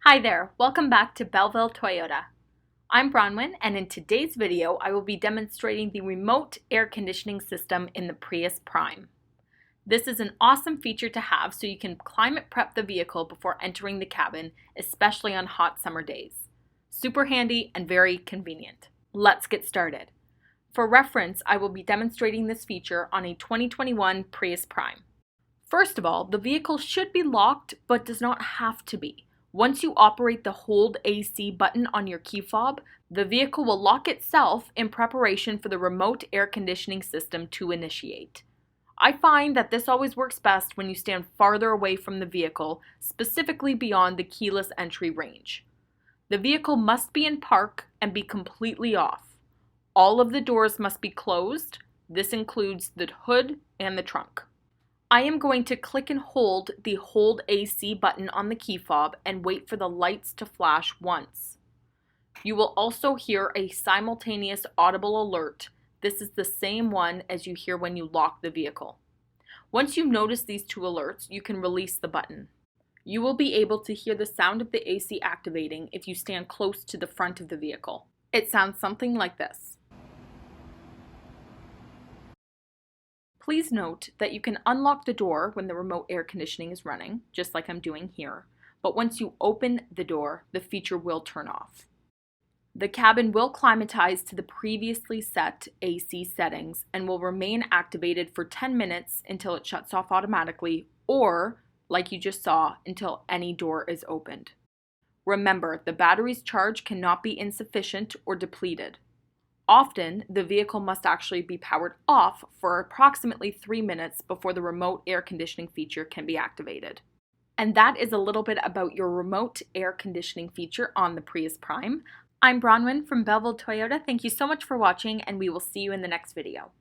Hi there, welcome back to Belleville Toyota. I'm Bronwyn, and in today's video I will be demonstrating the remote air conditioning system in the Prius Prime. This is an awesome feature to have so you can climate prep the vehicle before entering the cabin, especially on hot summer days. Super handy and very convenient. Let's get started. For reference, I will be demonstrating this feature on a 2021 Prius Prime. First of all, the vehicle should be locked but does not have to be. Once you operate the Hold AC button on your key fob, the vehicle will lock itself in preparation for the remote air conditioning system to initiate. I find that this always works best when you stand farther away from the vehicle, specifically beyond the keyless entry range. The vehicle must be in park and be completely off. All of the doors must be closed. This includes the hood and the trunk. I am going to click and hold the Hold AC button on the key fob and wait for the lights to flash once. You will also hear a simultaneous audible alert. This is the same one as you hear when you lock the vehicle. Once you notice these two alerts, you can release the button. You will be able to hear the sound of the AC activating if you stand close to the front of the vehicle. It sounds something like this. Please note that you can unlock the door when the remote air conditioning is running, just like I'm doing here, but once you open the door, the feature will turn off. The cabin will climatize to the previously set AC settings and will remain activated for 10 minutes until it shuts off automatically, or, like you just saw, until any door is opened. Remember, the battery's charge cannot be insufficient or depleted. Often, the vehicle must actually be powered off for approximately 3 minutes before the remote air conditioning feature can be activated. And that is a little bit about your remote air conditioning feature on the Prius Prime. I'm Bronwyn from Belleville Toyota. Thank you so much for watching, and we will see you in the next video.